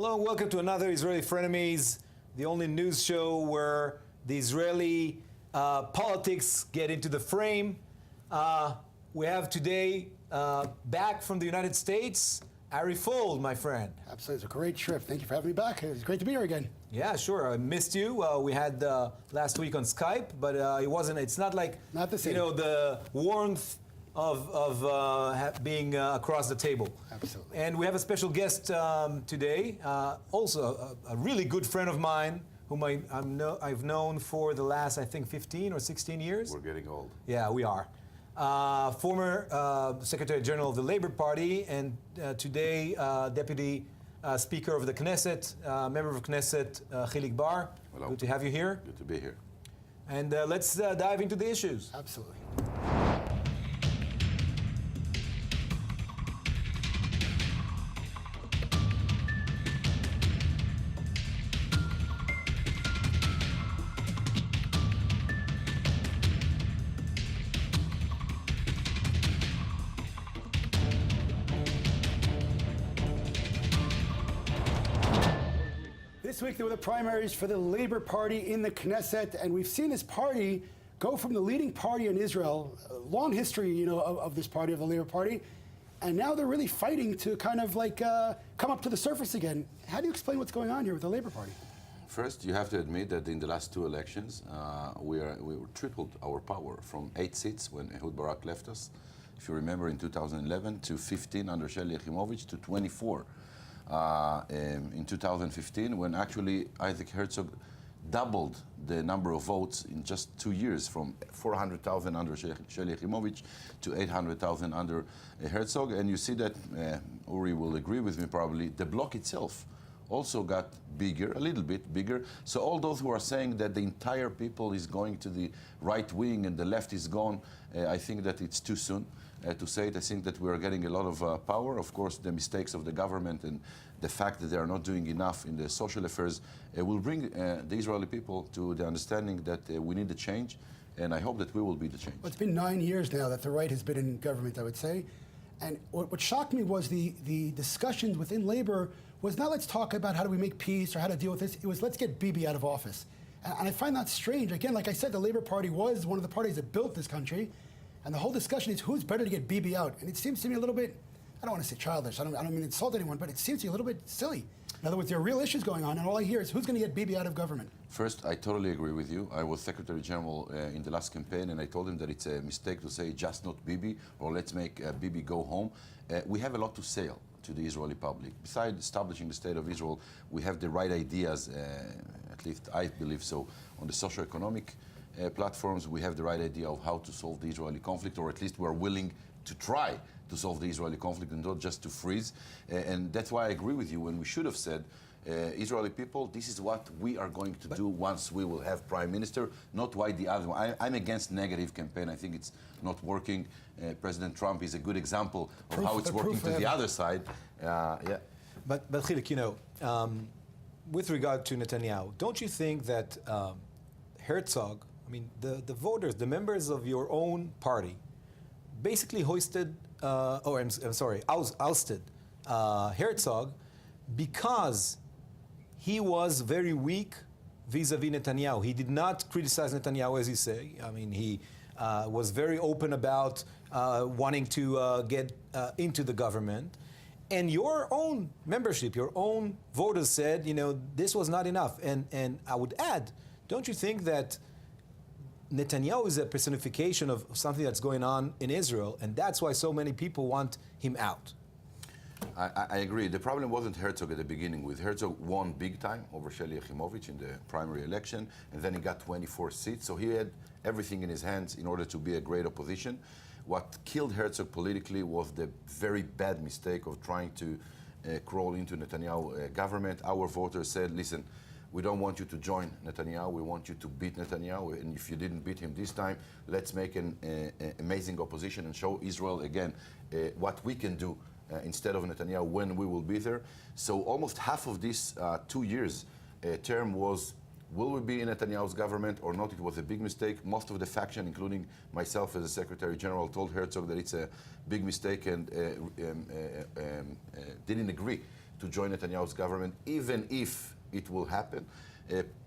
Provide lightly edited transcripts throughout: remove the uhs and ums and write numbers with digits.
Hello and welcome to another Israeli Frenemies, the only news show where the Israeli politics get into the frame. We have today back from the United States, Ari Fold, my friend. Absolutely, it's a great trip. Thank you for having me back. It's great to be here again. Yeah, sure. I missed you. We had last week on Skype, but it's not like, not the same. You know, the warmth of being across the table. Absolutely. And we have a special guest today, also a really good friend of mine, whom I've known for the last, I think, 15 or 16 years. We're getting old. Yeah, we are. Former Secretary General of the Labor Party, and today Deputy Speaker of the Knesset, member of Knesset, Hilik Bar. Hello. Good to have you here. Good to be here. And let's dive into the issues. Absolutely. This week there were the primaries for the Labor Party in the Knesset, and we've seen this party go from the leading party in Israel, a long history, of this party, of the Labor Party, and now they're really fighting to kind of like come up to the surface again. How do you explain what's going on here with the Labor Party? First, you have to admit that in the last two elections, we tripled our power from 8 seats when Ehud Barak left us, if you remember, in 2011, to 15 under Sheli Yachimovich, to 24. In 2015, when actually Isaac Herzog doubled the number of votes in just 2 years, from 400,000 under Sheli Yachimovich to 800,000 under Herzog. And you see that, Uri will agree with me probably, the bloc itself also got bigger, a little bit bigger. So all those who are saying that the entire people is going to the right wing and the left is gone, I think that it's too soon to say it. I think that we are getting a lot of power. Of course, the mistakes of the government and the fact that they are not doing enough in the social affairs will bring the Israeli people to the understanding that we need a change, and I hope that we will be the change. Well, it's been 9 years now that the right has been in government, I would say. And what shocked me was the discussions within labor was not let's talk about how do we make peace or how to deal with this. It was let's get Bibi out of office. And I find that strange. Again, like I said, the Labor Party was one of the parties that built this country. And the whole discussion is who's better to get Bibi out. And it seems to me a little bit, I don't want to say childish, I don't mean to insult anyone, but it seems to me a little bit silly. In other words, there are real issues going on, and all I hear is who's going to get Bibi out of government. First, I totally agree with you. I was Secretary General in the last campaign, and I told him that it's a mistake to say just not Bibi, or let's make Bibi go home. We have a lot to say to the Israeli public. Besides establishing the state of Israel, we have the right ideas, at least I believe so, on the socio-economic platforms. We have the right idea of how to solve the Israeli conflict, or at least we're willing to try to solve the Israeli conflict and not just to freeze. And that's why I agree with you when we should have said, Israeli people, this is what we are going to do once we will have prime minister, not why the other one. I'm against negative campaign. I think it's not working. President Trump is a good example of how it's working to the other side. Yeah. But Hilik, with regard to Netanyahu, don't you think that Herzog, I mean, the voters, the members of your own party, basically ousted Herzog because he was very weak vis-a-vis Netanyahu. He did not criticize Netanyahu, as you say. I mean, he was very open about wanting to get into the government. And your own membership, your own voters said, this was not enough. And I would add, don't you think that Netanyahu is a personification of something that's going on in Israel, and that's why so many people want him out? I agree. The problem wasn't Herzog at the beginning. With Herzog won big time over Sheli Yachimovich in the primary election, and then he got 24 seats, so he had everything in his hands in order to be a great opposition. What killed Herzog politically was the very bad mistake of trying to crawl into Netanyahu government. Our voters said, listen, we don't want you to join Netanyahu, we want you to beat Netanyahu, and if you didn't beat him this time, let's make an amazing opposition and show Israel again what we can do instead of Netanyahu when we will be there. So almost half of this 2 years term was, will we be in Netanyahu's government or not? It was a big mistake. Most of the faction, including myself as a Secretary General, told Herzog that it's a big mistake and didn't agree to join Netanyahu's government, even if it will happen.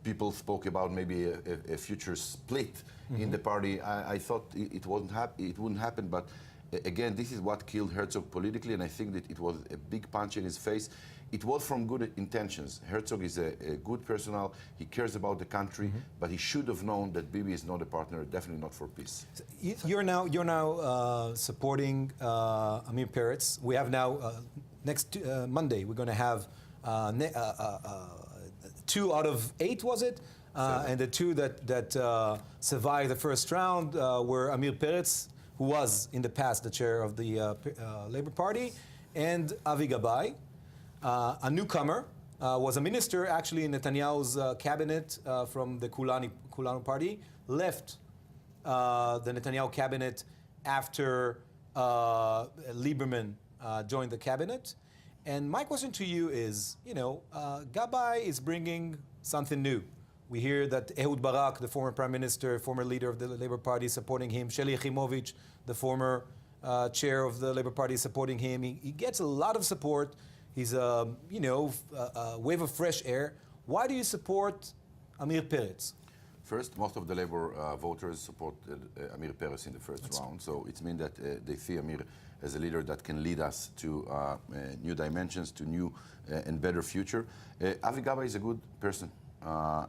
People spoke about maybe a future split in the party. I thought it wouldn't happen, but again, this is what killed Herzog politically, and I think that it was a big punch in his face. It was from good intentions. Herzog is a good personal. He cares about the country, but he should have known that Bibi is not a partner, definitely not for peace. You're now supporting Amir Peretz. We have now next Monday. We're going to have 2 out of 8, was it? And the 2 that survived the first round were Amir Peretz, who was in the past the chair of the Labor Party, and Avi Gabay. A newcomer, was a minister actually in Netanyahu's cabinet from the Kulanu party, left the Netanyahu cabinet after Lieberman joined the cabinet. And my question to you is, Gabay is bringing something new. We hear that Ehud Barak, the former prime minister, former leader of the Labor Party, is supporting him. Sheli Yachimovich, the former chair of the Labor Party, is supporting him. He gets a lot of support. He's a wave of fresh air. Why do you support Amir Peretz? First, most of the Labor voters supported Amir Peretz in the first round. So it means that they see Amir as a leader that can lead us to new dimensions, to new and better future. Avi Gabay is a good person.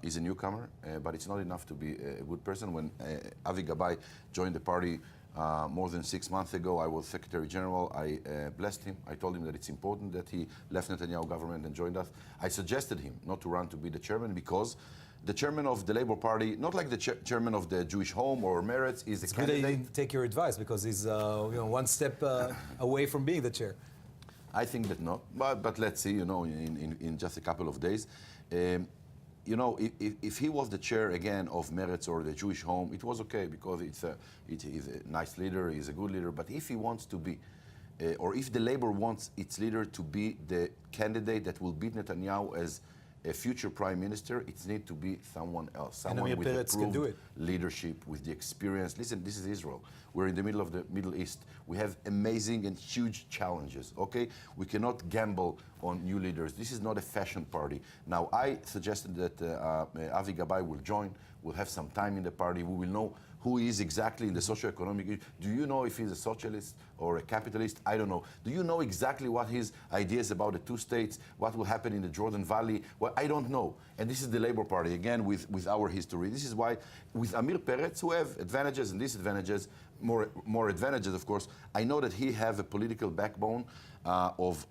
He's a newcomer, but it's not enough to be a good person. When Avi Gabay joined the party more than 6 months ago, I was Secretary General. I blessed him. I told him that it's important that he left Netanyahu government and joined us. I suggested him not to run to be the chairman because the chairman of the Labor Party, not like the chairman of the Jewish Home or Meretz, is a candidate. Good that he didn't take your advice because he's one step away from being the chair. I think that not, but let's see. In just a couple of days. If he was the chair again of Meretz or the Jewish Home, it was okay because he's a nice leader, he's a good leader. But if he wants to be, or if the Labor wants its leader to be the candidate that will beat Netanyahu as a future prime minister, it needs to be someone else, someone with approved leadership, with the experience. Listen, this is Israel. We're in the middle of the Middle East. We have amazing and huge challenges, okay? We cannot gamble on new leaders. This is not a fashion party. Now, I suggested that Avi Gabay will join. We'll have some time in the party. We will know who he is exactly in the socio-economic. Do you know if he's a socialist or a capitalist? I don't know. Do you know exactly what his ideas about the 2 states, what will happen in the Jordan Valley? Well, I don't know. And this is the Labor Party, again, with our history. This is why, with Amir Peretz, who have advantages and disadvantages, more advantages, of course, I know that he have a political backbone of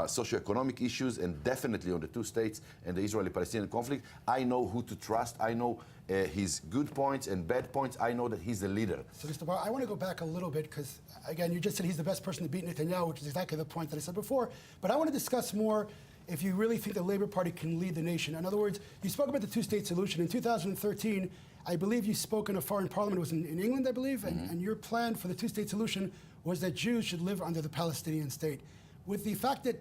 socio-economic issues, and definitely on the 2 states and the Israeli-Palestinian conflict. I know who to trust. I know his good points and bad points. I know that he's a leader. So, Mr. Bar, I want to go back a little bit because, again, you just said he's the best person to beat Netanyahu, which is exactly the point that I said before. But I want to discuss more if you really think the Labor Party can lead the nation. In other words, you spoke about the 2-state solution. In 2013, I believe you spoke in a foreign parliament. It was in England, I believe. And your plan for the 2-state solution was that Jews should live under the Palestinian state. With the fact that,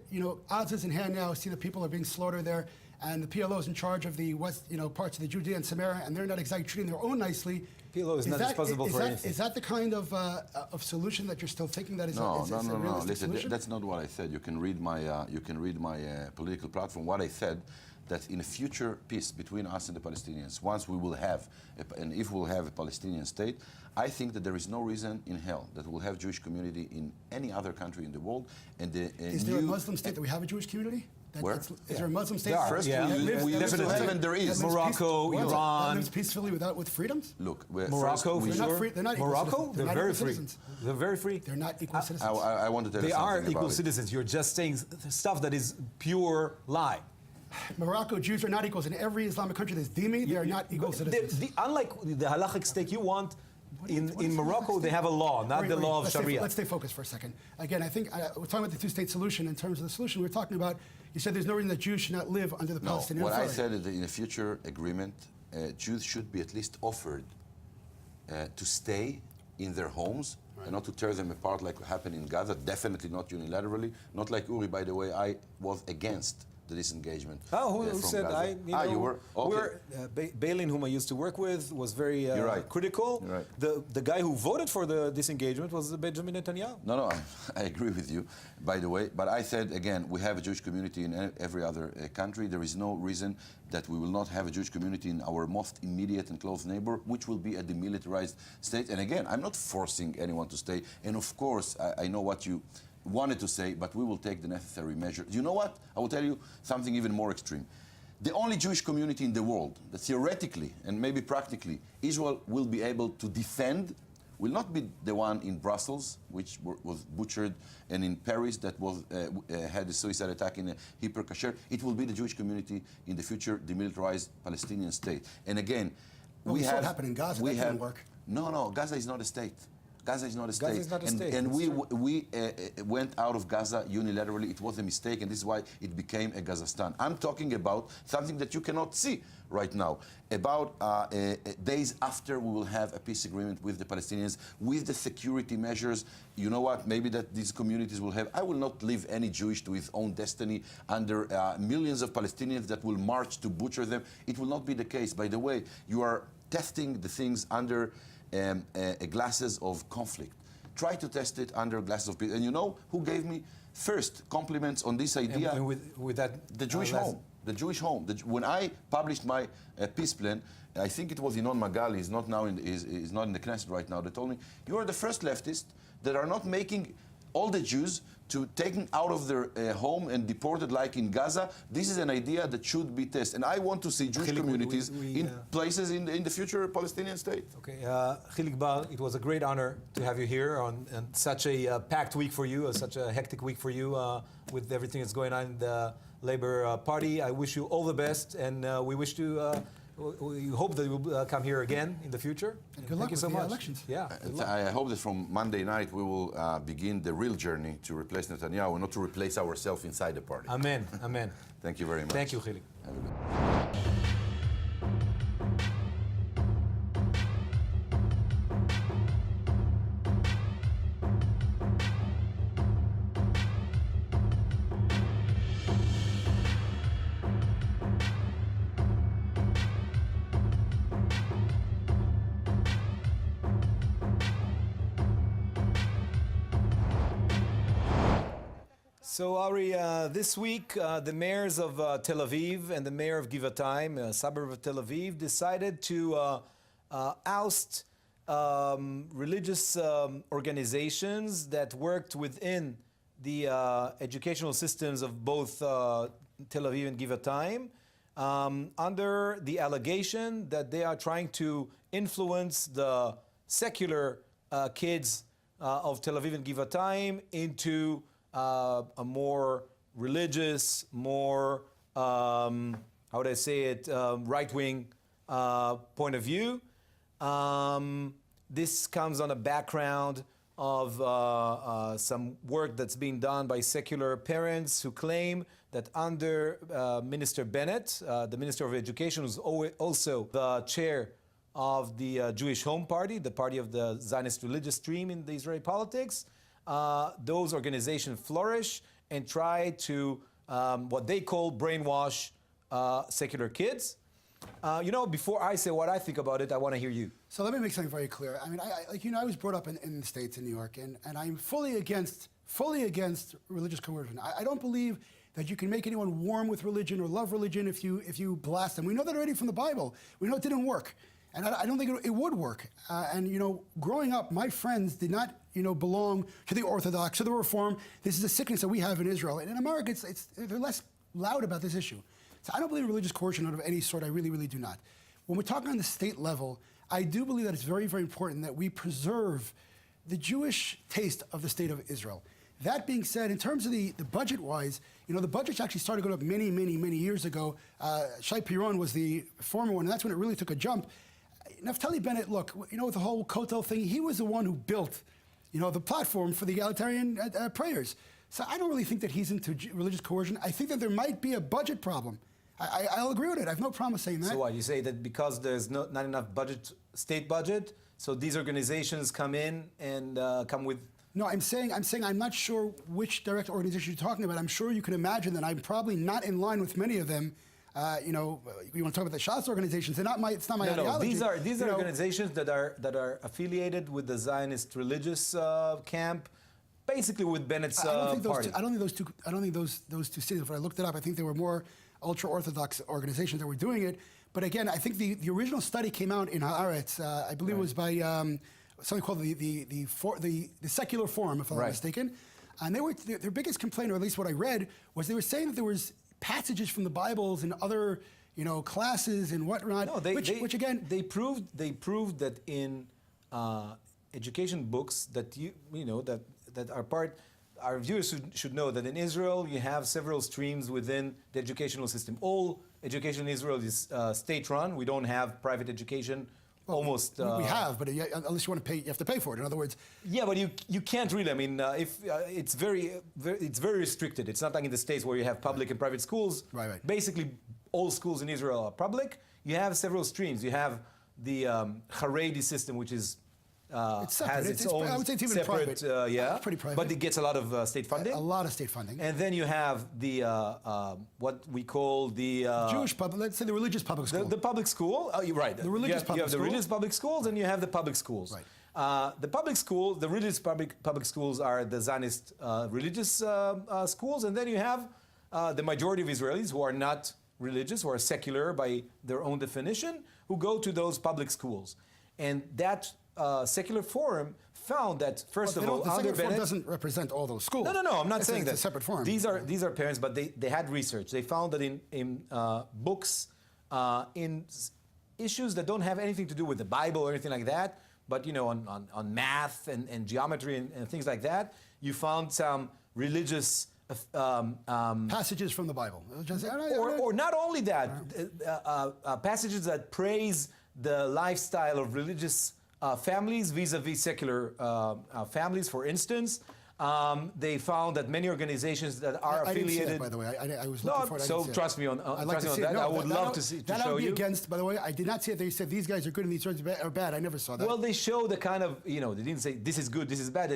odds is in hand now, see the people are being slaughtered there, and the PLO is in charge of the west, parts of the Judea and Samaria, and they're not exactly treating their own nicely. PLO is not responsible for anything. Is that the kind of solution that you're still thinking that is No. a realistic Listen, solution? that's not what I said. You can read my political platform. What I said, that in a future peace between us and the Palestinians, once we will have, and if we'll have a Palestinian state, I think that there is no reason in hell that we'll have Jewish community in any other country in the world. And is there a Muslim state that we have a Jewish community? Where? Is there a Muslim state? First, we used to have, and there is. Morocco, Iran. That lives peacefully with freedoms? Look, Morocco, they're not free. They're not equal Morocco, citizens. they're very free. Citizens. They're very free. They're not equal citizens. I want to tell you They something are about equal it. citizens. You're just saying stuff that is pure lie. Morocco, Jews are not equals. In every Islamic country, there's dhimmi. They are not equal citizens. Unlike the halachic state you want, in Morocco they have a law, not the law of Sharia. Let's stay focused for a second. Again, I think we're talking about the 2-state solution. In terms of the solution we're talking about, you said there's no reason that Jews should not live under the Palestinian Authority. What I Authority. said is that in a future agreement, Jews should be at least offered to stay in their homes and not to tear them apart like happened in Gaza. Definitely not unilaterally. Not like Uri, by the way. I was against the disengagement. Who from said Gaza. I? You were? Okay. Balin, whom I used to work with, was very You're right. critical. You're right. The guy who voted for the disengagement was Benjamin Netanyahu. No, I agree with you, by the way. But I said, again, we have a Jewish community in every other country. There is no reason that we will not have a Jewish community in our most immediate and close neighbor, which will be a demilitarized state. And again, I'm not forcing anyone to stay. And of course, I know what you wanted to say, but we will take the necessary measures. You know what? I will tell you something even more extreme. The only Jewish community in the world that theoretically and maybe practically Israel will be able to defend will not be the one in Brussels, which was butchered, and in Paris that was had a suicide attack in a Hyper Kasher. It will be the Jewish community in the future demilitarized Palestinian state. And again, we saw it happen in Gaza. That didn't work. No, Gaza is not a state. Gaza is not a state. Gaza is not a state. And we went out of Gaza unilaterally. It was a mistake, and this is why it became a Gazastan. I'm talking about something that you cannot see right now. About days after we will have a peace agreement with the Palestinians, with the security measures, you know what, maybe that these communities will have. I will not leave any Jewish to his own destiny under millions of Palestinians that will march to butcher them. It will not be the case. By the way, you are testing the things under glasses of conflict. Try to test it under glasses of peace. And you know who gave me first compliments on this idea? And with that, the Jewish home. The Jewish home. When I published my peace plan, I think it was Inon Magali. He's not now he's not in the Knesset right now. They told me you are the first leftist that are not making all the Jews to taken out of their home and deported like in Gaza. This is an idea that should be tested. And I want to see Jewish communities in places in the future Palestinian state. Okay, Hilik Bar, it was a great honor to have you here on such a packed week for you, such a hectic week for you with everything that's going on in the Labour Party. I wish you all the best, and we wish to. We hope that you'll come here again in the future. And good luck with the elections. Yeah. I hope that from Monday night we will begin the real journey to replace Netanyahu and not to replace ourselves inside the party. Amen. Amen. Thank you very much. Thank you, Hilik. Have a good day. So, Ari, this week, the mayors of Tel Aviv and the mayor of Givatayim, a suburb of Tel Aviv, decided to oust religious organizations that worked within the educational systems of both Tel Aviv and Givatayim under the allegation that they are trying to influence the secular kids of Tel Aviv and Givatayim into a more religious, more, how would I say it, right-wing point of view. This comes on a background of some work that's being done by secular parents who claim that under Minister Bennett, the Minister of Education, who's also the chair of the Jewish Home Party, the party of the Zionist religious stream in the Israeli politics, those organizations flourish and try to what they call brainwash secular kids. Before I say what I think about it, I want to hear you. So let me make something very clear. I mean, I was brought up in the States, in New York, and I'm fully against religious coercion. I don't believe that you can make anyone warm with religion or love religion if you blast them. We know that already from the Bible. We know it didn't work. And I don't think it would work. Growing up, my friends did not, belong to the Orthodox, to the Reform. This is a sickness that we have in Israel. And in America, they're less loud about this issue. So I don't believe in religious coercion of any sort. I really, really do not. When we're talking on the state level, I do believe that it's very, very important that we preserve the Jewish taste of the state of Israel. That being said, in terms of the budget-wise, the budgets actually started going up many, many, many years ago. Shai Piron was the former one, and that's when it really took a jump. Naftali Bennett, look, with the whole Kotel thing, he was the one who built, the platform for the egalitarian prayers. So I don't really think that he's into religious coercion. I think that there might be a budget problem. I'll agree with it. I have no problem saying that. So what, you say that because there's not enough state budget, so these organizations come in and come with No, I'm saying I'm not sure which direct organization you're talking about. I'm sure you can imagine that I'm probably not in line with many of them. You want to talk about the Shas organizations? It's not my ideology. These are organizations that are affiliated with the Zionist religious camp, basically with Bennett's party. I don't think those two cities. When I looked it up, I think they were more ultra-Orthodox organizations that were doing it. But again, I think the original study came out in Haaretz. I believe it was by something called the Secular Forum, if I'm not mistaken. And their biggest complaint, or at least what I read, was they were saying that there was passages from the Bibles and other classes and whatnot. No, which again they proved that in education books that that are part. Our viewers should know that in Israel you have several streams within the educational system. All education in Israel is state-run. We don't have private education. Well, almost. We have, but unless you want to pay, you have to pay for it. In other words. Yeah, but you can't really. I mean, it's very restricted. It's not like in the States where you have public and private schools. Right. Basically, all schools in Israel are public. You have several streams. You have the Haredi system, which is. It's separate. Has its own I would say it's even separate, private. yeah, pretty private. But it gets a lot of state funding. A lot of state funding. And then you have the what we call the Jewish public. Let's say the religious public school. The public school. Oh, you're right. The religious public You have the school. religious public schools, and you have the public schools. Right. The religious public schools are the Zionist religious schools, and then you have the majority of Israelis who are not religious, who are secular by their own definition, who go to those public schools, and that. Secular Forum found that first of all, the Secular Forum doesn't represent all those schools. No. I'm not saying that. It's a separate forum. These are parents, but they had research. They found that in books, in issues that don't have anything to do with the Bible or anything like that, but on math and geometry and things like that, you found some religious passages from the Bible, or not only that, passages that praise the lifestyle of religious. Families vis-a-vis secular families, for instance, they found that many organizations that are affiliated. I didn't see that, by the way. I was looking for it. So trust me on that. No, I would love to show you. That I would be against. By the way, I did not see it. They said these guys are good and these are bad. I never saw that. Well, they showed the kind of they didn't say this is good, this is bad.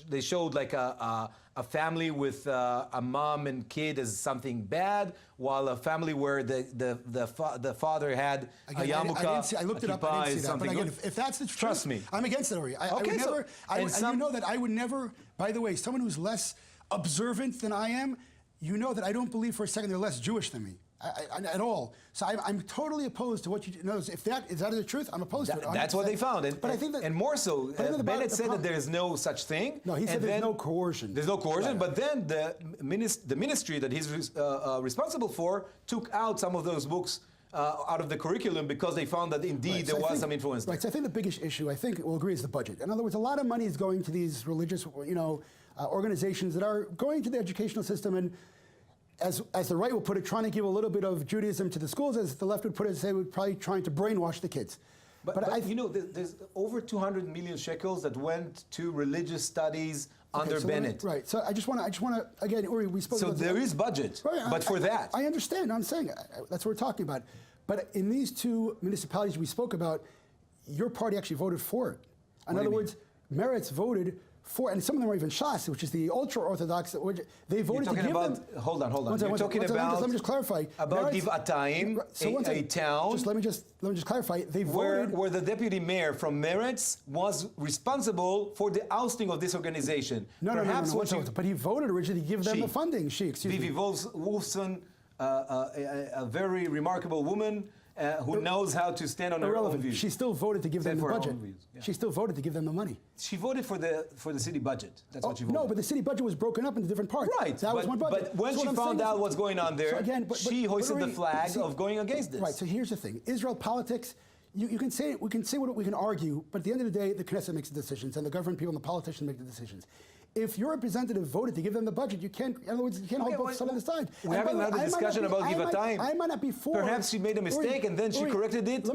They showed like a family with a mom and kid as something bad, while a family where the father had a yarmulke. I looked it up. I didn't see that. But again, if that's the truth, trust me. I'm against it. I would never. You know that I would never. By the way, someone who's less observant than I am, you know that I don't believe for a second they're less Jewish than me. At all. So I'm totally opposed to what you know. If that is the truth, I'm opposed to it. That's what they found. But I think that, and more so, Bennett said that there is no such thing. No, he said there's no coercion. There's no coercion, but then the ministry that he's responsible for took out some of those books out of the curriculum because they found that indeed there was some influence there. Right, so I think the biggest issue, I think we'll agree, is the budget. In other words, a lot of money is going to these religious, organizations that are going to the educational system and as the right will put it, trying to give a little bit of Judaism to the schools, as the left would put it, say we're probably trying to brainwash the kids. But there's over 200 million shekels that went to religious studies under Bennett. Right. So I just want to again, Uri, we spoke. So about there is budget, but for that, I understand. I'm saying that's what we're talking about. But in these two municipalities we spoke about, your party actually voted for it. In other words, Meretz voted for, and some of them are even Shas, which is the ultra-Orthodox. They voted to give them. Hold on. You're talking about. Let me just clarify. About Givatayim, a town. Let me just clarify. They voted where the deputy mayor from Meretz was responsible for the ousting of this organization. No. But he voted originally to give them the funding. Vivi Wolfson, a very remarkable woman. Who knows how to stand on her own views. She still voted to give them the budget. Yeah. She still voted to give them the money. She voted for the city budget. That's what she voted. No, but the city budget was broken up into different parts. Right. That was one budget. But when she found out what's going on there, she hoisted the flag of going against this. Right. So here's the thing: Israel politics. You can say we can say what we can argue, but at the end of the day, the Knesset makes the decisions, and the government people and the politicians make the decisions. If your representative voted to give them the budget, you can't. In other words, you can't hold both sides of the side. We're having another discussion about Givatayim. I might not be for. Perhaps she made a mistake and then she corrected it.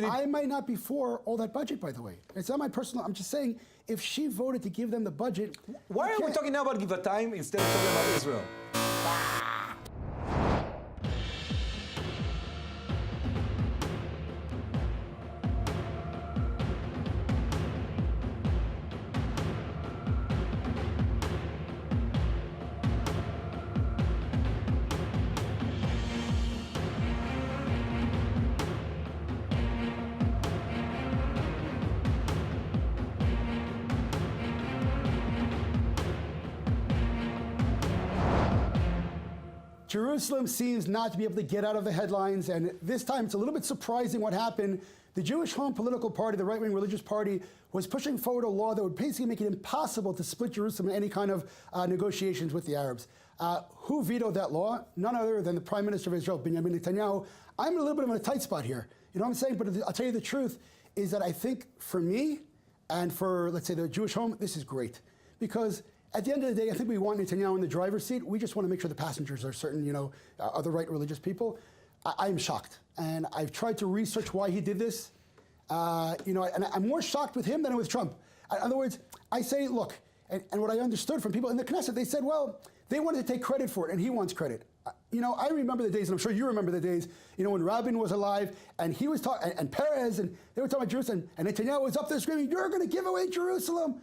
I might not be for all that budget, by the way. It's not my personal. I'm just saying, if she voted to give them the budget, why are we talking now about Givatayim instead of talking about Israel? Jerusalem seems not to be able to get out of the headlines, and this time it's a little bit surprising what happened. The Jewish Home political party, the right-wing religious party, was pushing forward a law that would basically make it impossible to split Jerusalem in any kind of negotiations with the Arabs. Who vetoed that law? None other than the Prime Minister of Israel, Benjamin Netanyahu. I'm in a little bit of a tight spot here. You know what I'm saying? But I'll tell you the truth, is that I think for me and for, let's say, the Jewish Home, this is great. Because at the end of the day, I think we want Netanyahu in the driver's seat. We just want to make sure the passengers are certain, are the right religious people. I'm shocked. And I've tried to research why he did this. And I'm more shocked with him than with Trump. In other words, I say, look, and what I understood from people in the Knesset, they said, well, they wanted to take credit for it, and he wants credit. I remember the days, and I'm sure you remember the days, when Rabin was alive, and he was talking, and Peretz, and they were talking about Jerusalem, and Netanyahu was up there screaming, you're going to give away Jerusalem.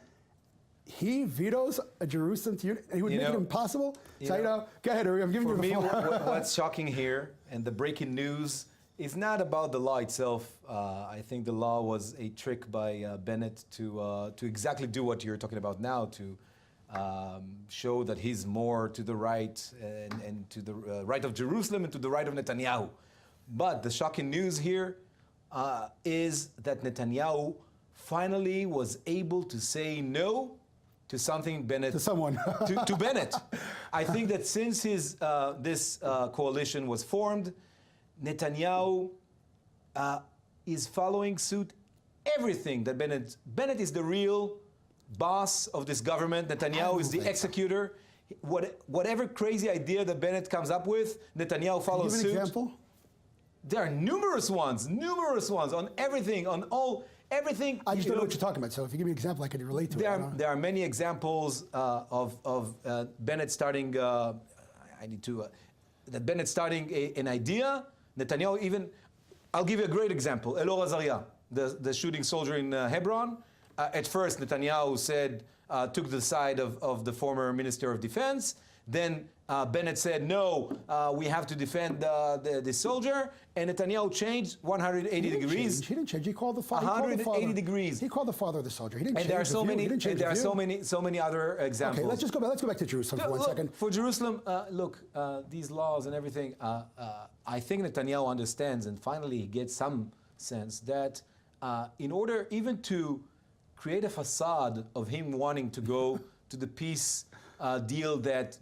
He vetoes a Jerusalem to unity, and he would make it impossible. So, go ahead, I'm giving you the floor. For me, what's shocking here, and the breaking news, is not about the law itself. I think the law was a trick by Bennett to exactly do what you're talking about now, to show that he's more to the right and to the right of Jerusalem and to the right of Netanyahu. But the shocking news here is that Netanyahu finally was able to say no to something Bennett... To someone. to Bennett. I think that since this coalition was formed, Netanyahu is following suit everything that Bennett... Bennett is the real boss of this government. Netanyahu is the executor. Whatever crazy idea that Bennett comes up with, Netanyahu follows suit. Give an example? There are numerous ones on everything, on everything. I just don't know what you're talking about, so if you give me an example, I can relate to it. There are many examples of Bennett starting, that Bennett starting an idea, Netanyahu even, I'll give you a great example, Elor Azaria, the shooting soldier in Hebron. At first, Netanyahu took the side of the former Minister of Defense. Then Bennett said, no, we have to defend the soldier. And Netanyahu changed 180 degrees. He didn't change. He called the father. 180 degrees. He called the father of the soldier. He didn't change. And there are so many other examples. Okay, let's go back to Jerusalem for 1 second. For Jerusalem, these laws and everything, I think Netanyahu understands, and finally he gets some sense that in order even to create a facade of him wanting to go to the peace deal that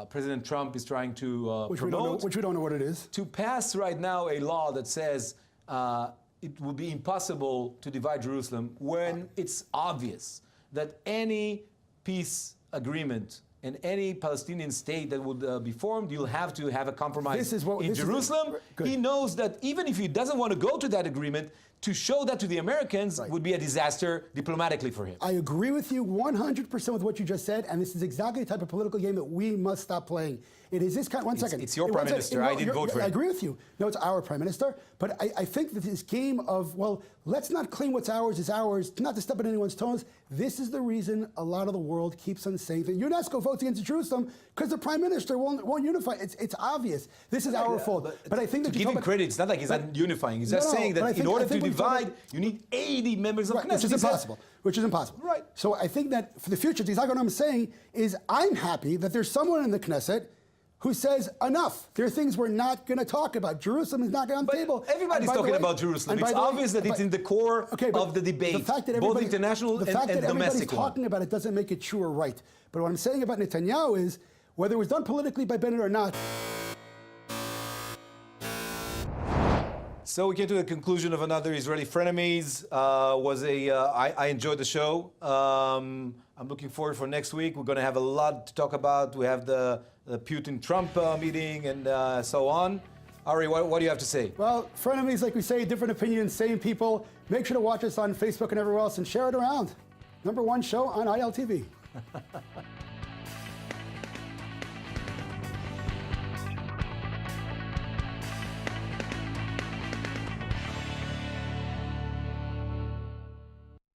President Trump is trying to promote. Which we don't know what it is. To pass right now a law that says it will be impossible to divide Jerusalem when it's obvious that any peace agreement and any Palestinian state that would be formed, you'll have to have a compromise in Jerusalem. He knows that even if he doesn't want to go to that agreement, to show that to the Americans would be a disaster diplomatically for him. I agree with you 100% with what you just said, and this is exactly the type of political game that we must stop playing. It is this kind. One second. It's your prime minister. I didn't vote for him. I agree with you. No, it's our prime minister. But I think that this game of, well, let's not claim what's ours is ours, not to step on anyone's toes. This is the reason a lot of the world keeps on saying that UNESCO votes against Jerusalem because the prime minister won't unify. It's obvious. This is our fault. But I think that to give him credit, it's not like he's not unifying. He's just saying that in order to divide, you need 80 members of Knesset. Which is impossible. Which is impossible. Right. So I think that for the future, exactly what I'm saying is I'm happy that there's someone in the Knesset who says, enough. There are things we're not going to talk about. Jerusalem is not on the table. Everybody's talking about Jerusalem. It's obvious that it's in the core of the debate, the fact that both international and domestic. The fact that everybody's talking about it doesn't make it true or right. But what I'm saying about Netanyahu is, whether it was done politically by Bennett or not. So we came to the conclusion of another Israeli Frenemies. I enjoyed the show. I'm looking forward for next week. We're going to have a lot to talk about. We have the Putin-Trump meeting and so on. Ari, what do you have to say? Well, frenemies, like we say, different opinions, same people. Make sure to watch us on Facebook and everywhere else and share it around. #1 show on ILTV.